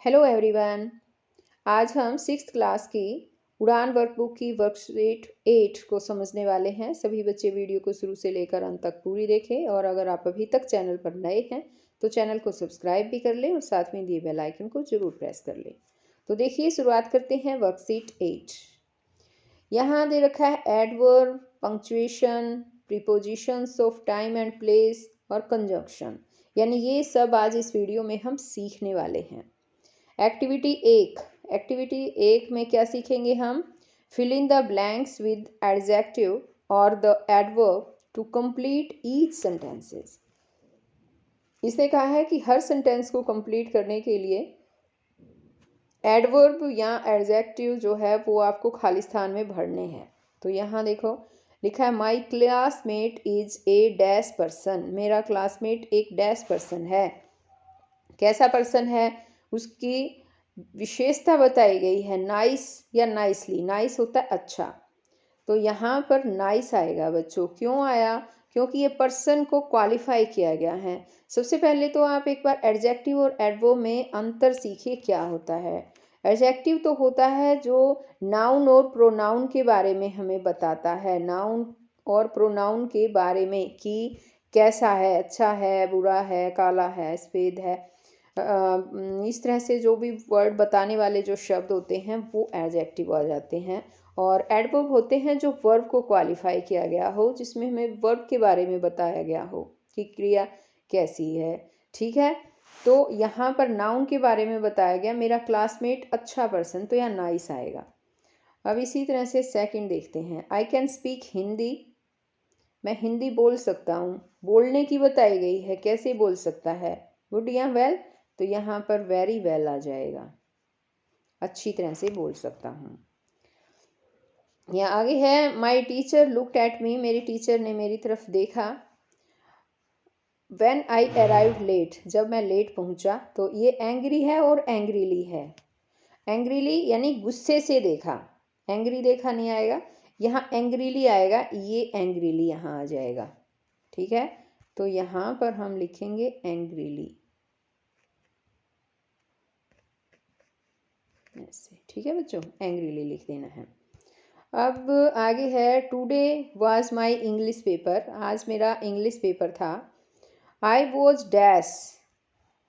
Hello everyone. आज हम sixth class की उड़ान वर्कबुक की वर्कशीट 8 को समझने वाले हैं। सभी बच्चे वीडियो को शुरू से लेकर अंत तक पूरी देखें और अगर आप अभी तक चैनल पर नए हैं तो चैनल को सब्सक्राइब भी कर लें और साथ में दिए बेल आइकन को जरूर प्रेस कर लें। तो देखिए, शुरुआत करते हैं वर्कशीट 8। यहाँ दे रखा है adverb, punctuation, prepositions of time and place और कंजंक्शन, यानी ये सब आज इस वीडियो में हम सीखने वाले हैं। एक्टिविटी एक में क्या सीखेंगे हम? Fill in the blanks with adjective और the adverb to complete each sentences. इसने कहा है कि हर सेंटेंस को कंप्लीट करने के लिए एडवर्ब या एडजेक्टिव जो है वो आपको खाली स्थान में भरने हैं। तो यहाँ देखो लिखा है माई classmate is a dash person. मेरा क्लासमेट एक डैश पर्सन है। कैसा पर्सन है, उसकी विशेषता बताई गई है, नाइस या नाइसली। नाइस होता है अच्छा, तो यहाँ पर नाइस आएगा बच्चों। क्यों आया? क्योंकि ये पर्सन को क्वालिफाई किया गया है। सबसे पहले तो आप एक बार एडजेक्टिव और एडवर्ब में अंतर सीखिए क्या होता है। एडजेक्टिव तो होता है जो नाउन और प्रोनाउन के बारे में हमें बताता है, नाउन और प्रोनाउन के बारे में कि कैसा है, अच्छा है, बुरा है, काला है, सफ़ेद है। इस तरह से जो भी वर्ड बताने वाले जो शब्द होते हैं वो एडजेक्टिव आ जाते हैं। और एडवर्ब होते हैं जो वर्ब को क्वालिफाई किया गया हो, जिसमें हमें वर्ब के बारे में बताया गया हो कि क्रिया कैसी है। ठीक है, तो यहाँ पर नाउन के बारे में बताया गया, मेरा क्लासमेट अच्छा पर्सन, तो यहाँ नाइस आएगा। अब इसी तरह से सेकंड देखते हैं। I can speak Hindi. मैं हिंदी बोल सकता हूँ। बोलने की बताई गई है, कैसे बोल सकता है, गुड या वेल। तो यहाँ पर वेरी वेल आ जाएगा, अच्छी तरह से बोल सकता हूँ। यहाँ आगे है my teacher looked at me. मेरी टीचर ने मेरी तरफ देखा। व्हेन आई अराइव्ड लेट, जब मैं लेट पहुँचा। तो ये एंग्री है और एंग्रीली है। एंग्रीली यानी गुस्से से देखा, एंग्री देखा नहीं आएगा, यहाँ एंग्रीली आएगा, ये एंग्रीली यहाँ आ जाएगा। ठीक है, तो यहाँ पर हम लिखेंगे एंग्रीली ऐसे। ठीक है बच्चों, एंग्रीली लिख देना है। अब आगे है today was my English paper. आज मेरा इंग्लिश पेपर था। I was dash.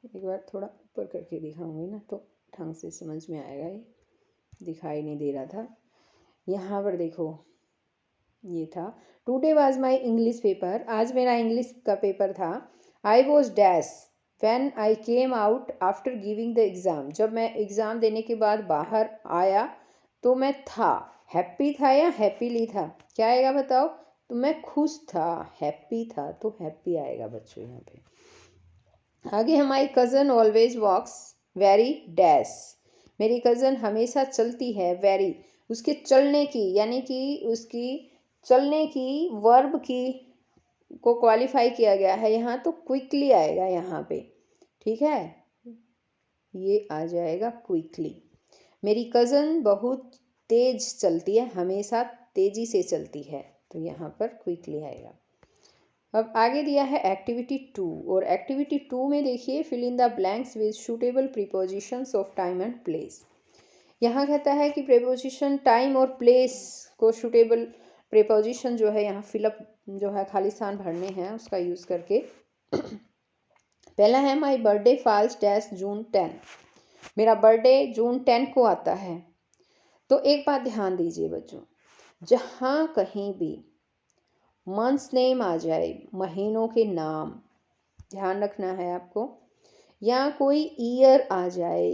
एक बार थोड़ा ऊपर करके दिखाऊंगी ना तो ढंग से समझ में आएगा। ये दिखाई नहीं दे रहा था। यहाँ पर देखो, ये था today was my English paper. आज मेरा इंग्लिश का पेपर था। I was dash when I came out after giving the exam. जब मैं एग्ज़ाम देने के बाद बाहर आया तो मैं था। हैप्पी था या हैप्पीली था, क्या आएगा बताओ? तो मैं खुश था, हैप्पी था, तो हैप्पी आएगा बच्चों यहाँ पे। आगे है my cousin always walks very dash. मेरी कज़न हमेशा चलती है, वेरी उसके चलने की, यानी कि उसकी चलने की वर्ब की को क्वालिफाई किया गया है यहाँ, तो क्विकली आएगा यहाँ पे। ठीक है, ये आ जाएगा क्विकली। मेरी कज़न बहुत तेज चलती है, हमेशा तेज़ी से चलती है, तो यहाँ पर क्विकली आएगा। अब आगे दिया है एक्टिविटी 2, और एक्टिविटी 2 में देखिए fill in the blanks with suitable prepositions of time and place. यहाँ कहता है कि प्रीपोजिशन टाइम और प्लेस को सूटेबल प्रीपोजिशन जो है यहाँ फिलअप जो है खाली स्थान भरने हैं उसका यूज़ करके। पहला है माई बर्थडे फॉल्स डैश जून 10। मेरा बर्थडे जून 10 को आता है। तो एक बात ध्यान दीजिए बच्चों, जहाँ कहीं भी मंथ्स नेम आ जाए, महीनों के नाम, ध्यान रखना है आपको, या कोई ईयर आ जाए,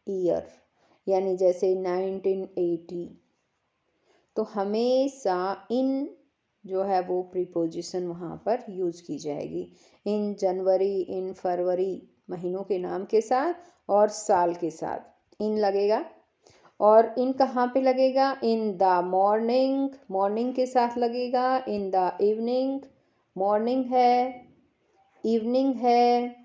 ईयर यानी जैसे 1980, तो हमेशा इन जो है वो प्रीपोजिशन वहाँ पर यूज़ की जाएगी। इन जनवरी, इन फरवरी, महीनों के नाम के साथ और साल के साथ इन लगेगा। और इन कहाँ पे लगेगा? इन द मॉर्निंग, मॉर्निंग के साथ लगेगा। इन द इवनिंग, मॉर्निंग है, इवनिंग है,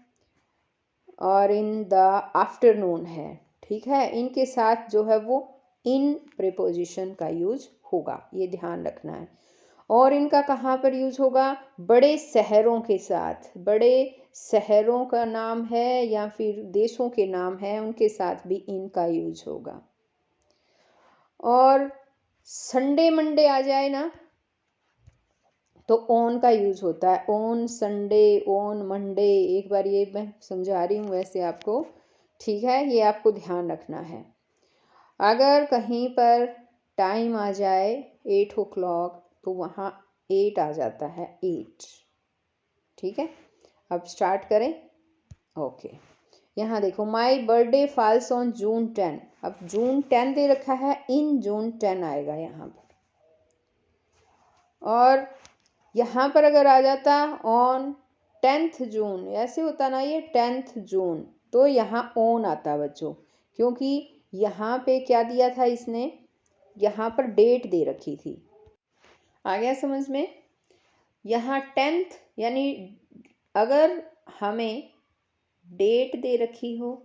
और इन द आफ्टरनून है। ठीक है, इनके साथ जो है वो इन प्रीपोजिशन का यूज होगा, ये ध्यान रखना है। और इनका कहाँ पर यूज होगा? बड़े शहरों के साथ, बड़े शहरों का नाम है या फिर देशों के नाम है उनके साथ भी इन का यूज होगा। और संडे मंडे आ जाए ना तो ऑन का यूज होता है। On Sunday, on Monday. एक बार ये मैं समझा रही हूँ वैसे आपको, ठीक है, ये आपको ध्यान रखना है। अगर कहीं पर टाइम आ जाए 8 o'clock तो वहाँ 8 आ जाता है, 8। ठीक है, अब स्टार्ट करें। ओके, यहाँ देखो, my birthday falls on June 10। अब June 10 दे रखा है, इन June 10 आएगा यहाँ पर। और यहाँ पर अगर आ जाता ऑन 10th June, ऐसे होता ना, ये 10th June, तो यहाँ ऑन आता बच्चों, क्योंकि यहाँ पे क्या दिया था इसने, यहाँ पर डेट दे रखी थी। आ गया समझ में? यहाँ 10th यानी अगर हमें डेट दे रखी हो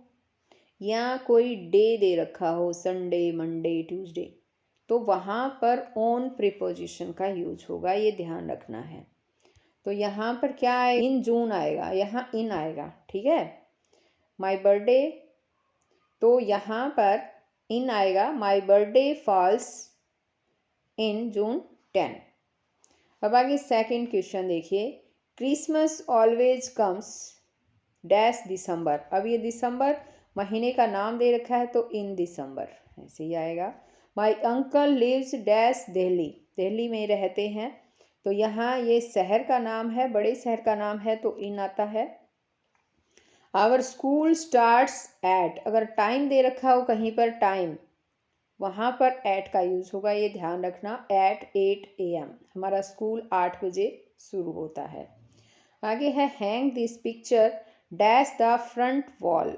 या कोई डे दे रखा हो, संडे, मंडे, ट्यूसडे, तो वहाँ पर ऑन प्रीपोजिशन का यूज होगा, ये ध्यान रखना है। तो यहाँ पर क्या है, इन जून आएगा, यहाँ इन आएगा। ठीक है, माई बर्थडे, तो यहाँ पर इन आएगा, my birthday falls in June 10। अब आगे सेकंड क्वेश्चन देखिए, क्रिसमस ऑलवेज कम्स डैश दिसंबर। अब ये दिसंबर महीने का नाम दे रखा है तो इन दिसंबर ऐसे ही आएगा। My uncle lives dash Delhi, Delhi में रहते हैं, तो यहाँ ये शहर का नाम है, बड़े शहर का नाम है, तो इन आता है। आवर स्कूल स्टार्ट्स एट, अगर टाइम दे रखा हो कहीं पर टाइम, वहाँ पर एट का यूज होगा, ये ध्यान रखना। एट 8 AM, हमारा स्कूल 8 बजे शुरू होता है। आगे है, hang this picture dash the front wall,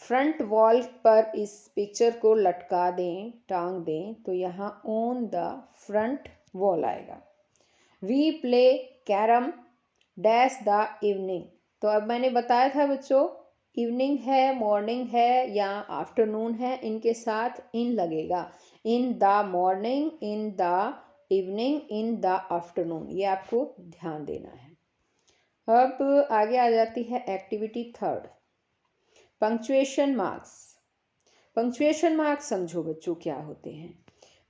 front wall पर इस पिक्चर को लटका दें, टांग दें, तो यहाँ ऑन द फ्रंट वॉल आएगा। We play carrom dash the evening, तो अब मैंने बताया था बच्चों, इवनिंग है, मॉर्निंग है या आफ्टरनून है, इनके साथ इन लगेगा। In the morning, in the evening, in the afternoon, ये आपको ध्यान देना है। अब आगे आ जाती है activity third, punctuation marks. Punctuation marks समझो बच्चों क्या होते हैं।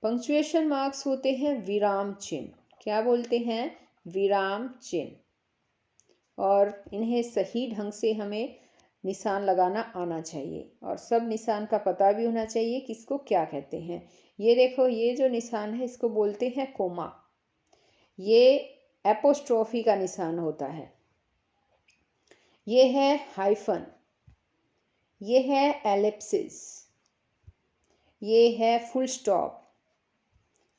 पंक्चुएशन मार्क्स होते हैं विराम चिन्ह। क्या बोलते हैं? विराम चिन्ह। और इन्हें सही ढंग से हमें निशान लगाना आना चाहिए और सब निशान का पता भी होना चाहिए किसको क्या कहते हैं। ये देखो, ये जो निशान है इसको बोलते हैं कोमा, ये एपोस्ट्रोफी का निशान होता है। ये है हाइफन, ये है एलिप्सिस, ये है फुल स्टॉप,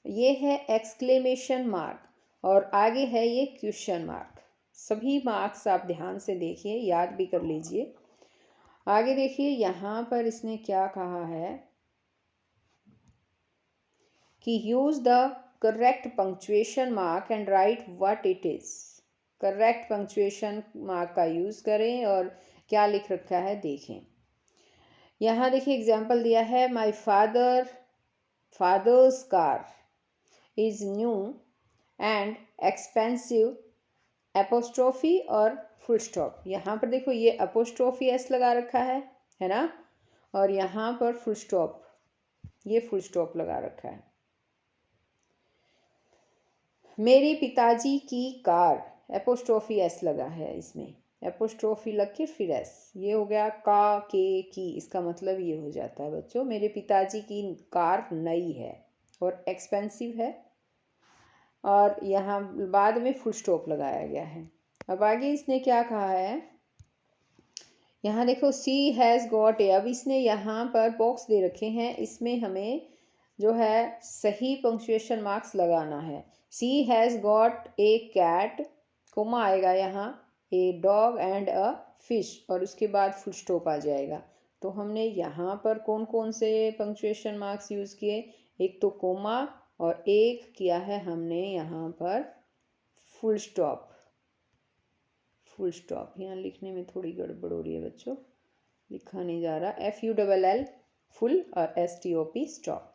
ये है एक्सक्लेमेशन मार्क और आगे है ये क्वेश्चन मार्क। सभी मार्क्स आप ध्यान से देखिए, याद भी कर लीजिए। आगे देखिए, यहाँ पर इसने क्या कहा है कि use the correct punctuation mark and right what it is. Correct punctuation mark का यूज करें और क्या लिख रखा है देखें। यहाँ देखिए एग्जाम्पल दिया है, my father's car is new and expensive apostrophe और फुल स्टॉप। यहाँ पर देखो ये एपोस्ट्रोफी एस लगा रखा है ना, और यहाँ पर फुल स्टॉप, ये फुल स्टॉप लगा रखा है। मेरे पिताजी की कार, एपोस्ट्रोफी एस लगा है इसमें, एपोस्ट्रोफी लग के फिर एस, ये हो गया का के की, इसका मतलब ये हो जाता है बच्चों, मेरे पिताजी की कार नई है और एक्सपेंसिव है, और यहाँ बाद में फुल स्टॉप लगाया गया है। अब आगे इसने क्या कहा है, यहाँ देखो, सी हैज़ गॉट ए। अब इसने यहाँ पर बॉक्स दे रखे हैं, इसमें हमें जो है सही पंक्चुएशन मार्क्स लगाना है। She has got a cat, comma आएगा यहाँ, a dog and a fish, और उसके बाद फुल स्टॉप आ जाएगा। तो हमने यहाँ पर कौन कौन से पंक्चुएशन मार्क्स यूज़ किए, एक तो कोमा और एक किया है हमने यहाँ पर फुल स्टॉप। फुल स्टॉप यहाँ लिखने में थोड़ी गड़बड़ हो रही है बच्चों, लिखा नहीं जा रहा, FULL फुल और STOP stop.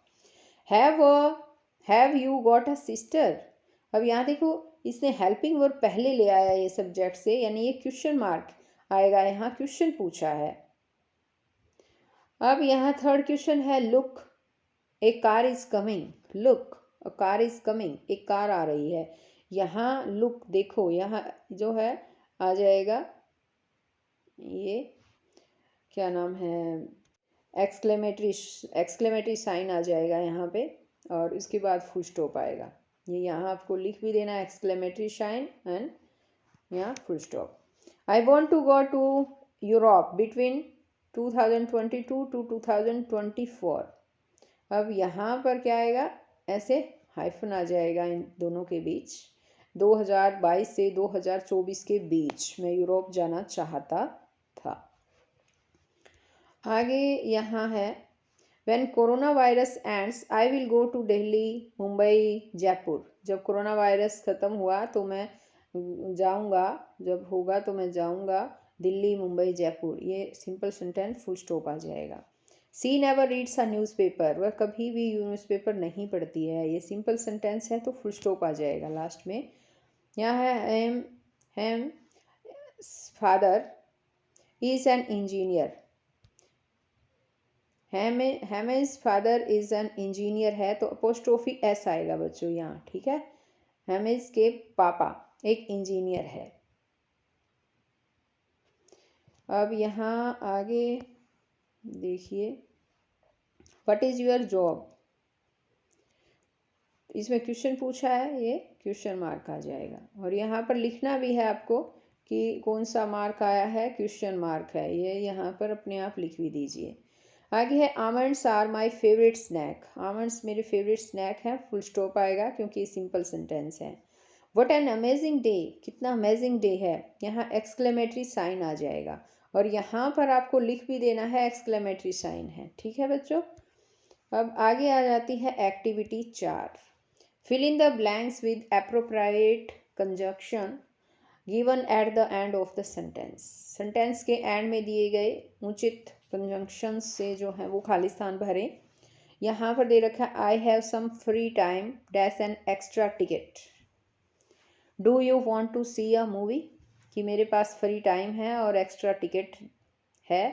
Have you got a sister. अब यहाँ देखो, इसने हेल्पिंग वर्ब पहले ले आया ये सब्जेक्ट से, यानी ये क्वेश्चन मार्क। आएगा यहाँ क्वेश्चन पूछा है। अब यहाँ थर्ड क्वेश्चन है look A car is coming, look a car is coming, एक कार आ रही है। यहाँ लुक देखो, यहाँ जो है आ जाएगा ये क्या नाम है, एक्सक्लेमेटरी साइन आ जाएगा यहाँ पे, और इसके बाद फुल स्टॉप आएगा। ये यहाँ आपको लिख भी देना एक्सक्लेमेटरी साइन एंड यहाँ full stop. I want to go to Europe between 2022 to 2024। अब यहाँ पर क्या आएगा, ऐसे हाइफन आ जाएगा इन दोनों के बीच, 2022 से 2024 के बीच मैं यूरोप जाना चाहता था। आगे यहाँ है when coronavirus ends I will go to Delhi Mumbai Jaipur. जब कोरोना वायरस ख़त्म हुआ तो मैं जाऊँगा, जब होगा तो मैं जाऊँगा दिल्ली मुंबई जयपुर। ये सिंपल सेंटेंस फुल स्टॉप आ जाएगा। सी नेवर रीड्स अ न्यूज़पेपर, वह कभी भी न्यूज़पेपर नहीं पढ़ती है। ये सिंपल सेंटेंस है तो फुल स्टॉप आ जाएगा लास्ट में। यहाँ है Hem father is an engineer, Hem's father is an engineer है तो अपोस्ट्रोफी एस आएगा बच्चों यहाँ, ठीक है। हेमेज के पापा एक इंजीनियर है। अब यहाँ आगे देखिए व्हाट इज़ योर जॉब, इसमें क्वेश्चन पूछा है, ये क्वेश्चन मार्क आ जाएगा। और यहाँ पर लिखना भी है आपको कि कौन सा मार्क आया है, क्वेश्चन मार्क है, ये यहाँ पर अपने आप लिख भी दीजिए। आगे है almonds are my favourite snack, almonds मेरे फेवरेट स्नैक हैं, फुल स्टॉप आएगा क्योंकि ये सिंपल सेंटेंस है। व्हाट एन अमेजिंग डे, कितना अमेजिंग डे है, यहाँ एक्सक्लेमेटरी साइन आ जाएगा और यहाँ पर आपको लिख भी देना है एक्सक्लेमेटरी साइन है, ठीक है बच्चों। अब आगे आ जाती है activity 4, fill in the blanks with appropriate conjunction given at the end of the sentence. Sentence के एंड में दिए गए उचित कंजंक्शन से जो है वो खाली स्थान भरें। यहाँ पर दे रखा है I have some free time dash an extra ticket, do you want to see a movie, कि मेरे पास फ्री टाइम है और एक्स्ट्रा टिकट है,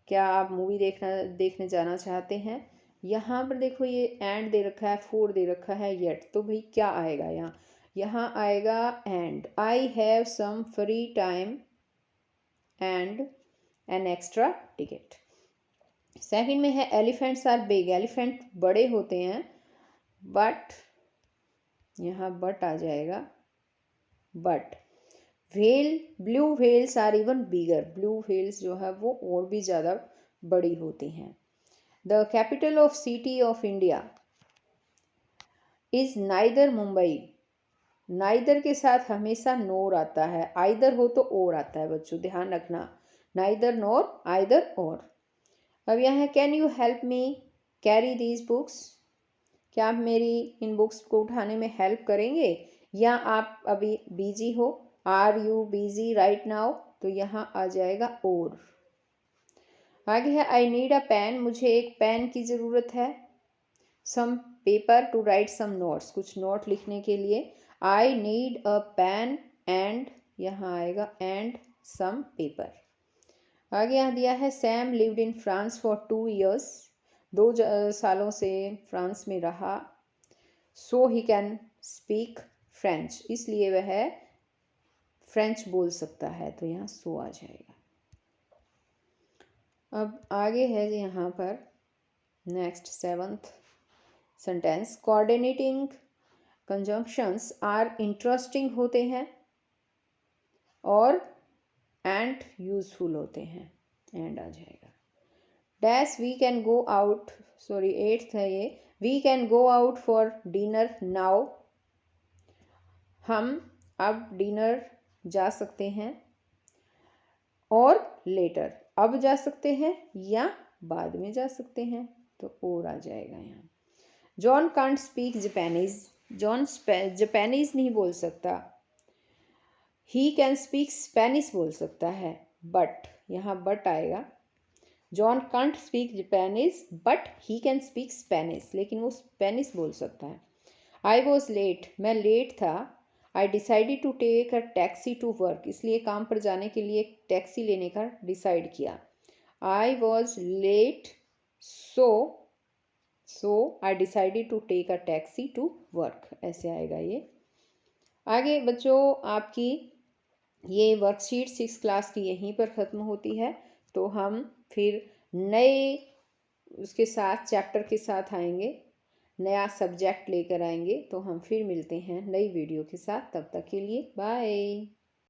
क्या आप मूवी देखने जाना चाहते हैं। यहाँ पर देखो ये एंड दे रखा है, फोर दे रखा है येट, तो भाई क्या आएगा यहाँ, यहाँ आएगा and, I have some free time and an extra ticket. Second में है एलिफेंट्स आर बिग, एलिफेंट बड़े होते हैं बट, यहाँ बट आ जाएगा, but whale blue whales are even bigger, blue whales जो है वो और भी ज़्यादा बड़ी होती हैं। The capital of city of India is neither Mumbai, neither के साथ हमेशा नोर आता है, आइदर हो तो और आता है बच्चों, ध्यान रखना, नाइदर नोर आइदर और। अब यहाँ है can you help me carry these books, क्या आप मेरी इन बुक्स को उठाने में हेल्प करेंगे, या आप अभी बिजी हो, are you busy right now, तो यहाँ आ जाएगा और। आगे है आई नीड अ पेन, मुझे एक पेन की ज़रूरत है, some paper to write some notes, कुछ नोट लिखने के लिए, I need a pen and, यहाँ आएगा एंड सम पेपर। आगे यहाँ दिया है Sam lived in France for 2 years, 2 सालों से फ्रांस में रहा, so he can speak French, इसलिए वह फ्रेंच बोल सकता है, तो यहाँ सो आ जाएगा। अब आगे है यहाँ पर next 7th sentence, coordinating conjunctions are interesting होते हैं और एंड यूजफुल होते हैं, एंड आ जाएगा। Dash we can go out, sorry 8th है ये, we can go out for dinner now, हम अब डिनर जा सकते हैं, और लेटर अब जा सकते हैं या बाद में जा सकते हैं, तो और आ जाएगा यहाँ। John can't speak Japanese, John Japanese नहीं बोल सकता, ही कैन स्पीक स्पेनिश बोल सकता है, बट यहाँ बट आएगा, John can't speak Japanese but he can speak Spanish, लेकिन वो स्पेनिश बोल सकता है। आई वॉज लेट, मैं लेट था, I decided to take a taxi to work, इसलिए काम पर जाने के लिए एक टैक्सी लेने का डिसाइड किया। I was late so I decided to take a taxi to work, ऐसे आएगा ये। आगे बच्चों आपकी ये वर्कशीट 6 क्लास की यहीं पर ख़त्म होती है। तो हम फिर नए उसके साथ चैप्टर के साथ आएंगे, नया सब्जेक्ट लेकर आएंगे। तो हम फिर मिलते हैं नई वीडियो के साथ, तब तक के लिए बाय।